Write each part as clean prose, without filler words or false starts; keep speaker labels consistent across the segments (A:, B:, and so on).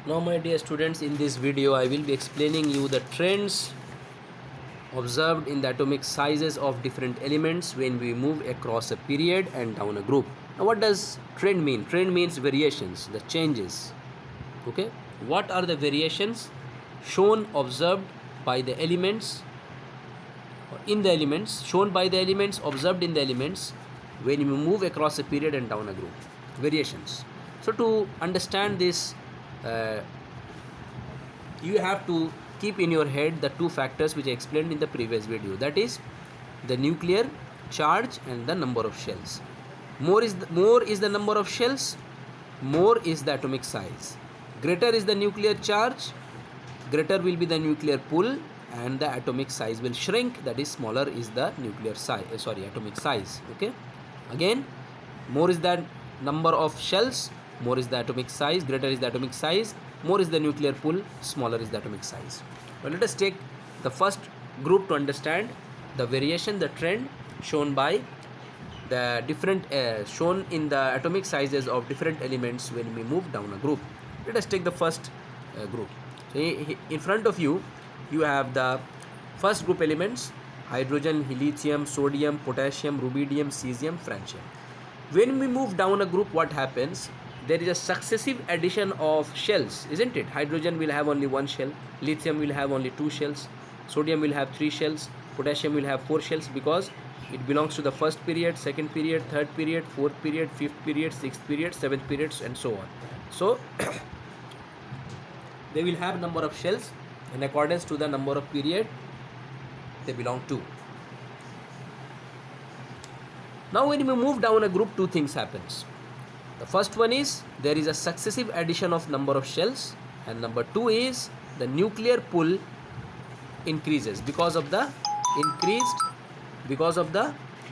A: Now my dear students, in this video I will be explaining you the trends observed in the atomic sizes of different elements when we move across a period and down a group. Now what does trend mean? Trend means variations, the changes. Okay, what are the variations shown observed by the elements in the elements, shown by the elements, observed in the elements when we move across a period and down a group? Variations. So to understand this, you have to keep in your head the two factors which I explained in the previous video, that is the nuclear charge and the number of shells. More is the number of shells, more is the atomic size. Greater is the nuclear charge, greater will be the nuclear pull, and the atomic size will shrink, that is smaller is the nuclear size, atomic size. Okay, again, more is the number of shells, more is the atomic size, greater is the atomic size, more is the nuclear pull, smaller is the atomic size. Now let us take the first group to understand the variation, the trend shown by the different shown in the atomic sizes of different elements when we move down a group. Let us take the first group. So in front of you, you have the first group elements: hydrogen, lithium, sodium, potassium, rubidium, cesium, francium. When we move down a group, what happens? There is a successive addition of shells, isn't it? Hydrogen will have only one shell, lithium will have only two shells, sodium will have three shells, potassium will have four shells, because it belongs to the first period, second period, third period, fourth period, fifth period, sixth period, seventh periods, and so on. So they will have number of shells in accordance to the number of period they belong to. Now when we move down a group, two things happens. The first one is there is a successive addition of number of shells, and number two is the nuclear pull increases because of the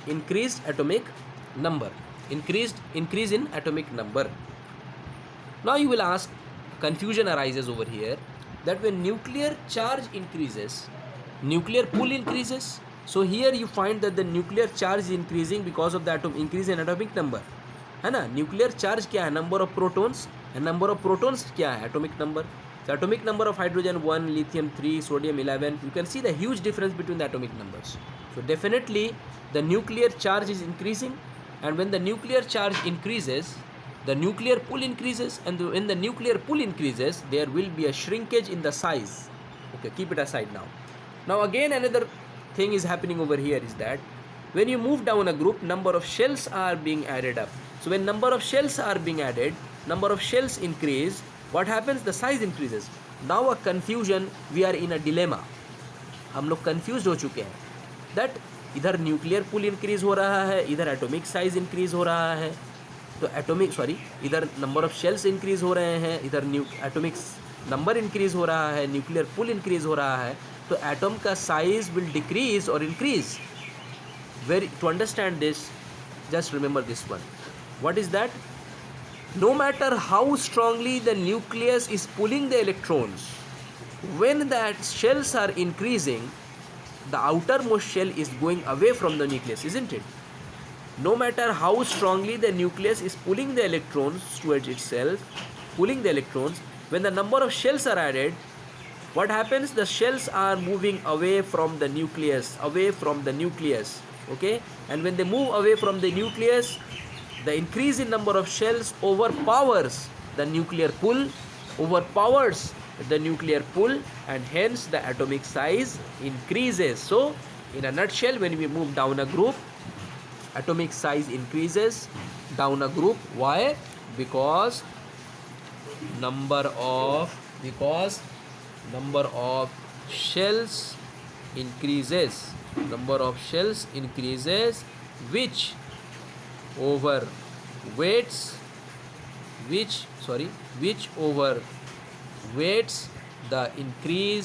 A: increased atomic number, increase in atomic number. Now you will ask, confusion arises over here, that when nuclear charge increases, nuclear pull increases. So here you find that the nuclear charge is increasing because of the increase in atomic number, है ना. Nuclear charge क्या है? Number of protons, and number of protons क्या है? Atomic number. The atomic number of hydrogen 1, lithium 3, sodium 11. You can see the huge difference between the atomic numbers. So definitely the nuclear charge is increasing, and when the nuclear charge increases, the nuclear pull increases, and when the nuclear pull increases, there will be a shrinkage in the size. Okay, keep it aside now. Now again another thing is happening over here is that when you move down a group, number of shells are being added up. So when number of shells are being added, number of shells increase, what happens? The size increases. Now a confusion, we are in a dilemma. हम लोग confused हो चुके हैं that इधर nuclear pull increase हो रहा है, इधर atomic size increase हो रहा है. तो इधर number of shells increase हो रहे हैं, इधर atomic number increase हो रहा है, nuclear pull increase हो रहा है. तो atom का size will decrease or increase. To understand this, just remember this one. What is that? No matter how strongly the nucleus is pulling the electrons, when the shells are increasing, the outermost shell is going away from the nucleus, isn't it? No matter how strongly the nucleus is pulling the electrons towards itself, pulling the electrons, when the number of shells are added, what happens? The shells are moving away from the nucleus, okay? And when they move away from the nucleus, the increase in number of shells overpowers the nuclear pull, and hence the atomic size increases. So in a nutshell, when we move down a group, atomic size increases down a group. Why? Because number of shells increases, which overweights the increase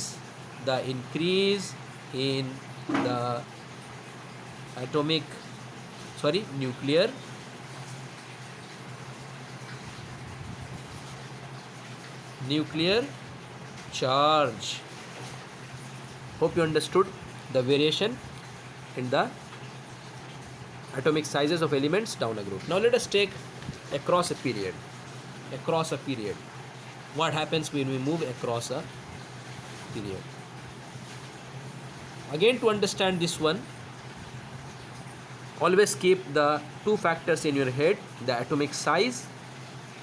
A: in the nuclear charge. Hope you understood the variation in the atomic sizes of elements down a group. Now let us take across a period. what happens when we move across a period. Again, to understand this one, always keep the two factors in your head: the atomic size,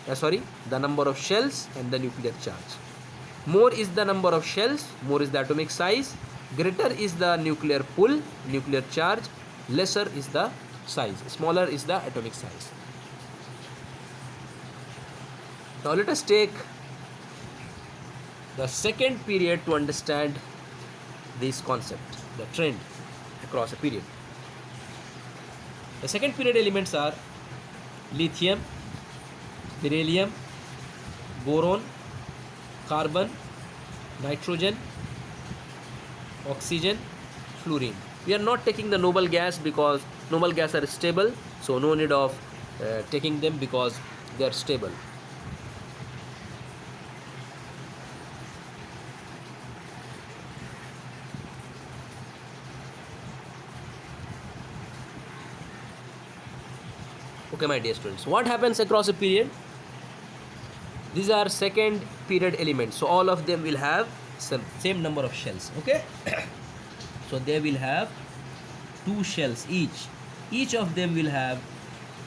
A: the number of shells, and the nuclear charge. More is the number of shells, more is the atomic size, greater is the nuclear pull, nuclear charge, lesser is the size, smaller is the atomic size. Now let us take the second period to understand this concept, the trend across a period. The second period elements are lithium, beryllium, boron, carbon, nitrogen, oxygen, fluorine. We are not taking the noble gas because noble gas are stable, so no need of taking them because they are stable. Okay, my dear students, what happens across a period? These are second period elements, so all of them will have same number of shells. Okay, so they will have 2 shells each of them will have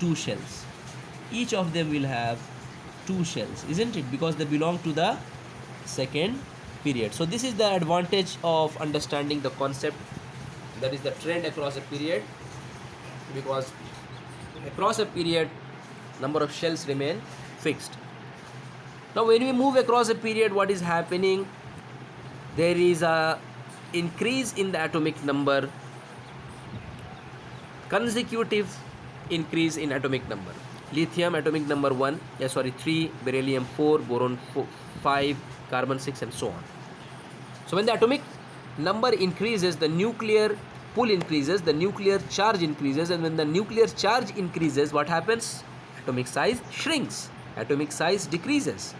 A: 2 shells, each of them will have 2 shells, isn't it? Because they belong to the second period. So this is the advantage of understanding the concept, that is the trend across a period, because across a period number of shells remain fixed. Now when we move across a period, what is happening? There is a increase in the atomic number, consecutive increase in atomic number. Lithium atomic number 3, beryllium 4, boron 5, carbon 6, and so on. So when the atomic number increases, the nuclear pull increases, the nuclear charge increases, and when the nuclear charge increases, what happens? Atomic size shrinks, atomic size decreases,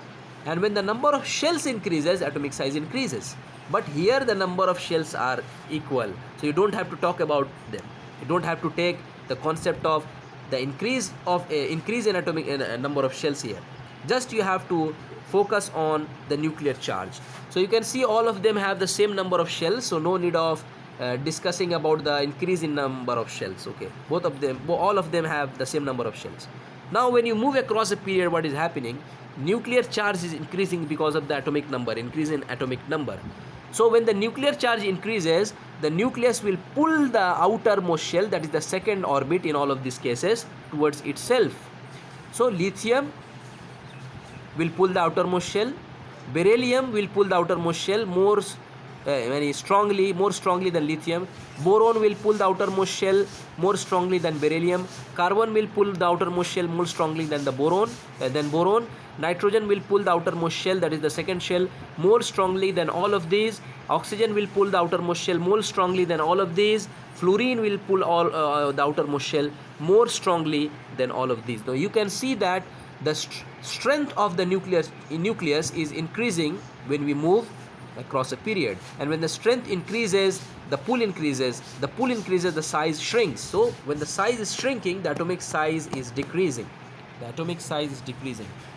A: and when the number of shells increases, atomic size increases. But here the number of shells are equal, so you don't have to talk about them. You don't have to take the concept of the increase in atomic number of shells here. Just you have to focus on the nuclear charge. So you can see all of them have the same number of shells, so no need of discussing about the increase in number of shells. Okay, all of them have the same number of shells. Now when you move across a period, what is happening? Nuclear charge is increasing because of the atomic number, increase in atomic number. So when the nuclear charge increases, the nucleus will pull the outermost shell, that is the second orbit in all of these cases, towards itself. So lithium will pull the outermost shell, beryllium will pull the outermost shell more strongly than lithium, boron will pull the outermost shell more strongly than beryllium, carbon will pull the outermost shell more strongly than boron, nitrogen will pull the outermost shell, that is the second shell, more strongly than all of these, oxygen will pull the outermost shell more strongly than all of these, fluorine will pull the outermost shell more strongly than all of these. Now you can see that the strength of the nucleus is increasing when we move across a period, and when the strength increases, the pull increases, the size shrinks. So when the size is shrinking, the atomic size is decreasing,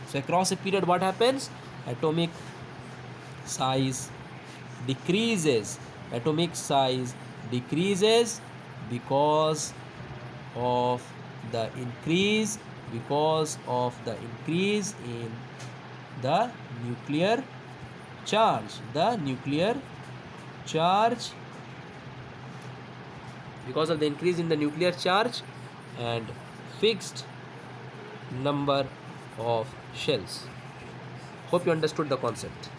A: so across a period, what happens? Atomic size decreases, because of the increase in the nuclear charge, because of the increase in the nuclear charge and fixed number of shells. Hope you understood the concept.